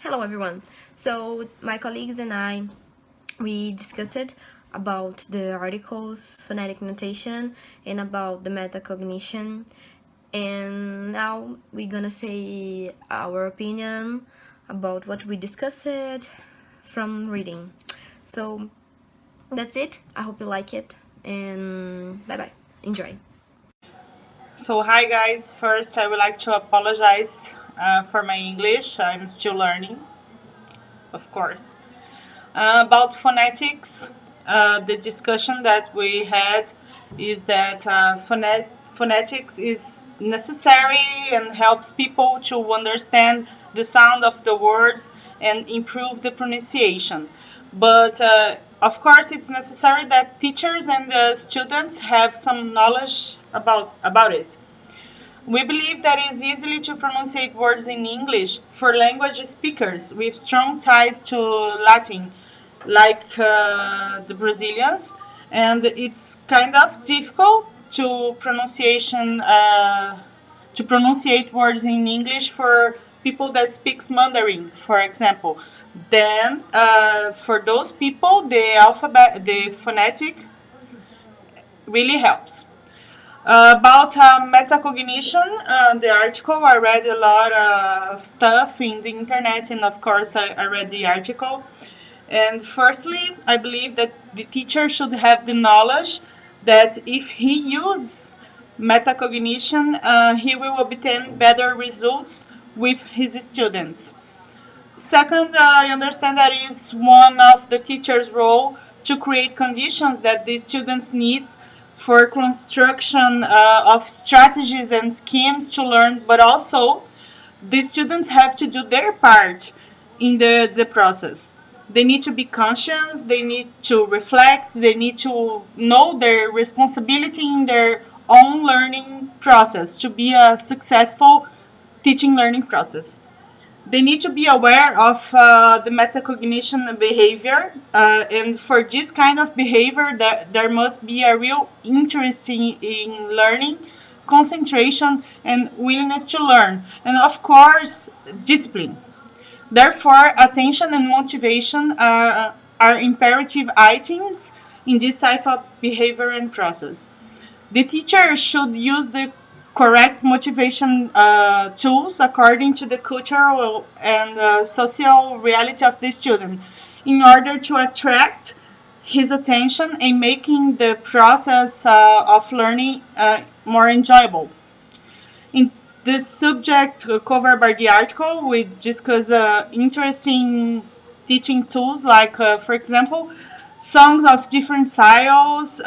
Hello everyone. So my colleagues and we discussed about the articles, phonetic notation, and about the metacognition. And now we're gonna say our opinion about what we discussed from reading. So that's it. I hope you like it, and bye bye. Enjoy. So hi guys, first I would like to apologize for my English. I'm still learning, of course. About phonetics, the discussion that we had is that phonetics is necessary and helps people to understand the sound of the words and improve the pronunciation. But of course, it's necessary that teachers and the students have some knowledge about it. We believe that it is easy to pronunciate words in English for language speakers with strong ties to Latin, like the Brazilians, and it's kind of difficult to pronunciate words in English for people that speaks Mandarin, for example. Then, for those people, the phonetic really helps. About metacognition, the article, I read a lot of stuff in the internet, and of course I read the article. And firstly, I believe that the teacher should have the knowledge that if he uses metacognition, he will obtain better results with his students. Second, I understand that it is one of the teacher's role to create conditions that the students needs for construction of strategies and schemes to learn, but also the students have to do their part in the process. They need to be conscious, they need to reflect, they need to know their responsibility in their own learning process to be a successful teaching learning process. They need to be aware of the metacognition behavior, and for this kind of behavior, there must be a real interest in learning, concentration, and willingness to learn, and of course, discipline. Therefore, attention and motivation are imperative items in this type of behavior and process. The teacher should use the correct motivation tools according to the cultural and social reality of the student in order to attract his attention and making the process of learning more enjoyable. In this subject covered by the article, we discuss interesting teaching tools like, for example, songs of different styles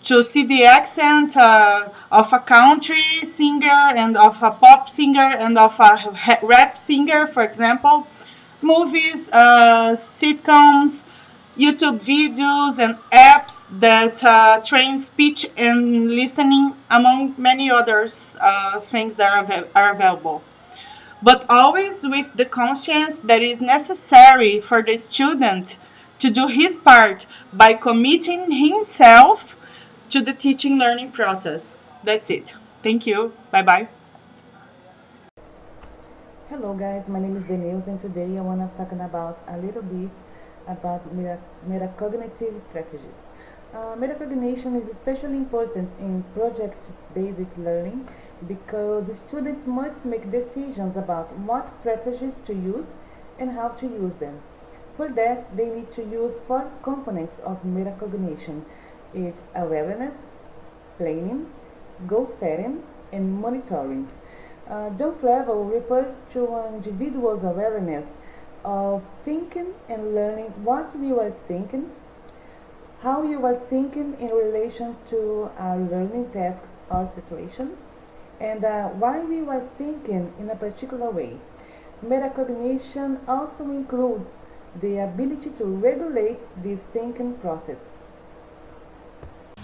to see the accent of a country singer and of a pop singer and of a rap singer, for example, movies, sitcoms, YouTube videos, and apps that train speech and listening, among many others things that are available. But always with the conscience that is necessary for the student to do his part by committing himself to the teaching learning process. That's it. Thank you. Bye bye. Hello guys, my name is Denilsa and today I want to talk about a little bit about metacognitive strategies. Metacognition is especially important in project-based learning because the students must make decisions about what strategies to use and how to use them. For that, they need to use 4 components of metacognition. It's awareness, planning, goal setting, and monitoring. John Flavel referred to an individual's awareness of thinking and learning what you are thinking, how you are thinking in relation to a learning task or situation, and why you are thinking in a particular way. Metacognition also includes the ability to regulate this thinking process.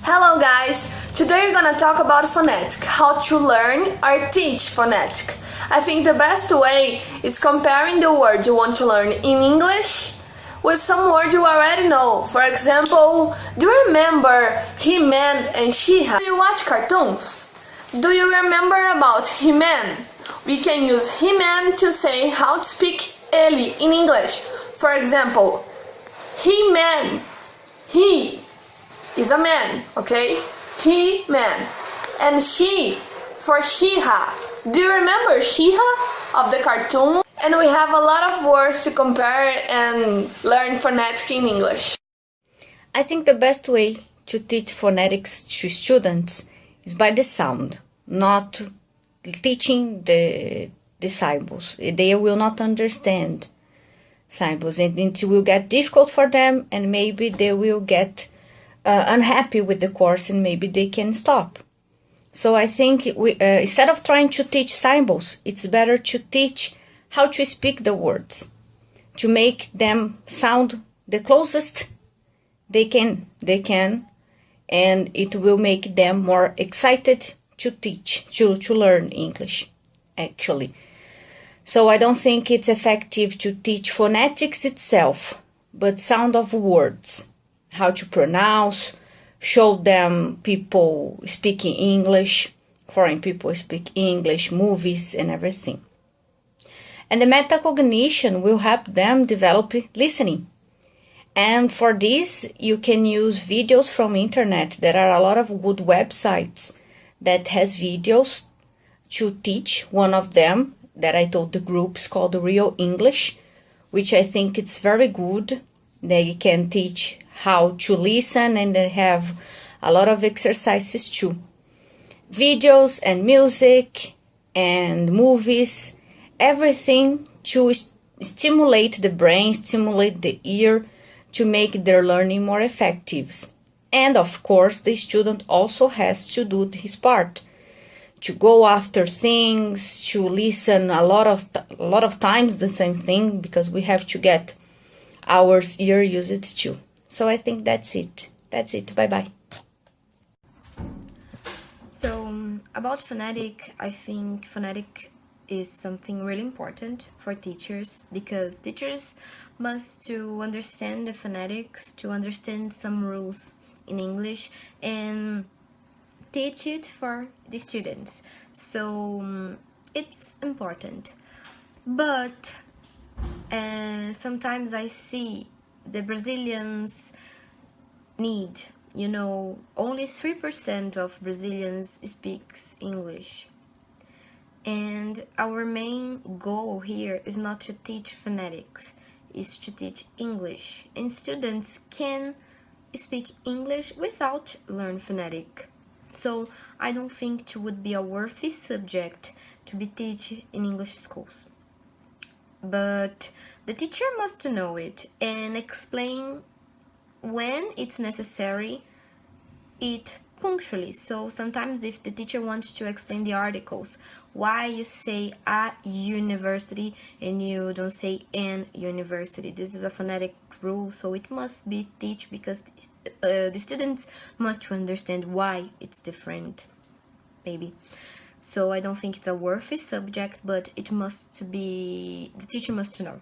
Hello guys! Today we're gonna talk about phonetic, how to learn or teach phonetic. I think the best way is comparing the word you want to learn in English with some words you already know. For example, do you remember He-Man and She-Ra? Do you watch cartoons? Do you remember about He-Man? we can use he man to say how to speak ele in English. For example, he man, he is a man, okay? He man. And she for Shiha. Do you remember Shiha of the cartoon? And we have a lot of words to compare and learn phonetics in English. I think the best way to teach phonetics to students is by the sound, not teaching the symbols. They will not understand symbols, and it will get difficult for them, and maybe they will get unhappy with the course, and maybe they can stop. So I think instead of trying to teach symbols, it's better to teach how to speak the words, to make them sound the closest they can, and it will make them more excited to teach, to learn English, actually. So I don't think it's effective to teach phonetics itself, but sound of words, how to pronounce, show them people speaking English, foreign people speak English, movies and everything. And the metacognition will help them develop listening. And for this, you can use videos from internet. There are a lot of good websites that has videos to teach. One of them that I told the group is called Real English, which I think it's very good. They can teach how to listen, and they have a lot of exercises too. Videos and music and movies, everything to stimulate the brain, stimulate the ear, to make their learning more effective. And of course, the student also has to do his part, to go after things, to listen a lot of times the same thing, because we have to get our ear used too. So I think that's it. Bye-bye. So about phonetic, I think phonetic is something really important for teachers, because teachers must to understand the phonetics, to understand some rules in English and teach it for the students. So it's important. But sometimes I see the Brazilians need, only 3% of Brazilians speaks English. And our main goal here is not to teach phonetics, is to teach English. And students can speak English without learn phonetic. So I don't think it would be a worthy subject to be taught in English schools. But the teacher must know it and explain when it's necessary it punctually. So sometimes if the teacher wants to explain the articles, why you say a university and you don't say an university, this is a phonetic rule, so it must be taught, because the students must understand why it's different, maybe. So I don't think it's a worthy subject, but it must be, the teacher must know.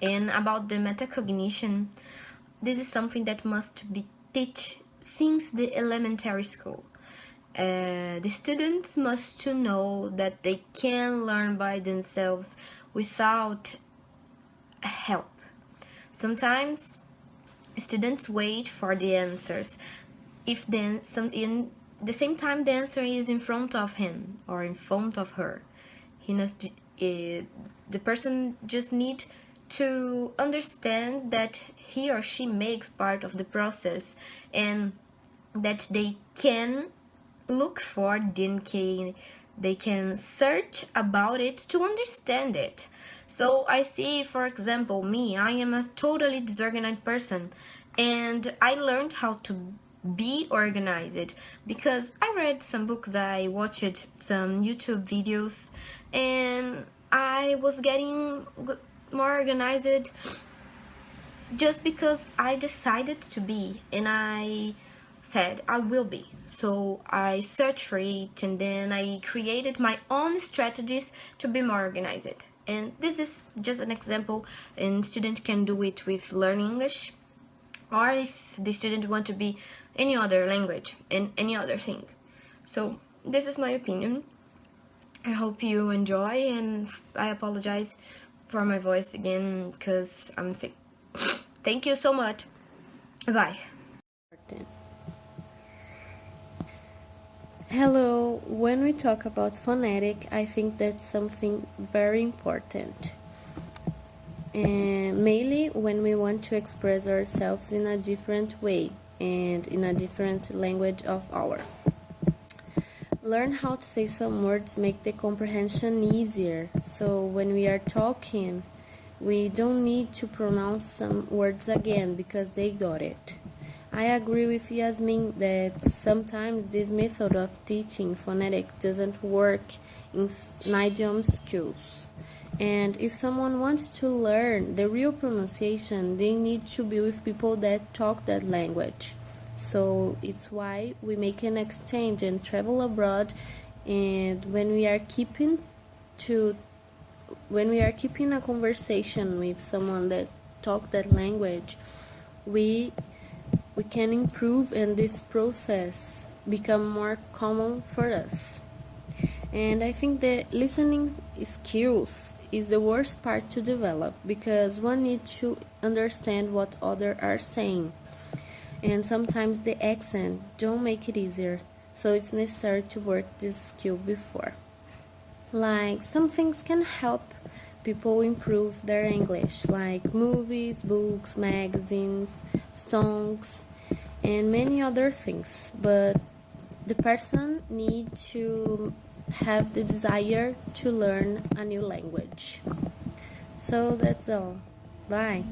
And about the metacognition, this is something that must be taught since the elementary school. The students must to know that they can learn by themselves without help. Sometimes students wait for the answers. If then in the same time the answer is in front of him or in front of her, the person just need to understand that he or she makes part of the process, and that they can look for, they can search about it to understand it. So I see, for example, me, I am a totally disorganized person, and I learned how to be organized because I read some books, I watched some YouTube videos, and I was getting more organized just because I decided to be, and I said I will be. So I searched for it, and then I created my own strategies to be more organized. And this is just an example, and student can do it with learning English, or if the student want to be any other language and any other thing. So this is my opinion. I hope you enjoy, and I apologize for my voice again because I'm sick. Thank you so much. Bye. Hello, when we talk about phonetic, I think that's something very important. And mainly when we want to express ourselves in a different way and in a different language of our. Learn how to say some words make the comprehension easier. So when we are talking, we don't need to pronounce some words again because they got it. I agree with Yasmin that sometimes this method of teaching phonetics doesn't work in idiom schools. And if someone wants to learn the real pronunciation, they need to be with people that talk that language. So it's why we make an exchange and travel abroad, and when we are keeping a conversation with someone that talk that language, we can improve, and this process become more common for us. And I think that listening skills is the worst part to develop because one needs to understand what others are saying. And sometimes the accent don't make it easier, so it's necessary to work this skill before. Like some things can help people improve their English, like movies, books, magazines, songs, and many other things. But the person needs to have the desire to learn a new language. So that's all. Bye.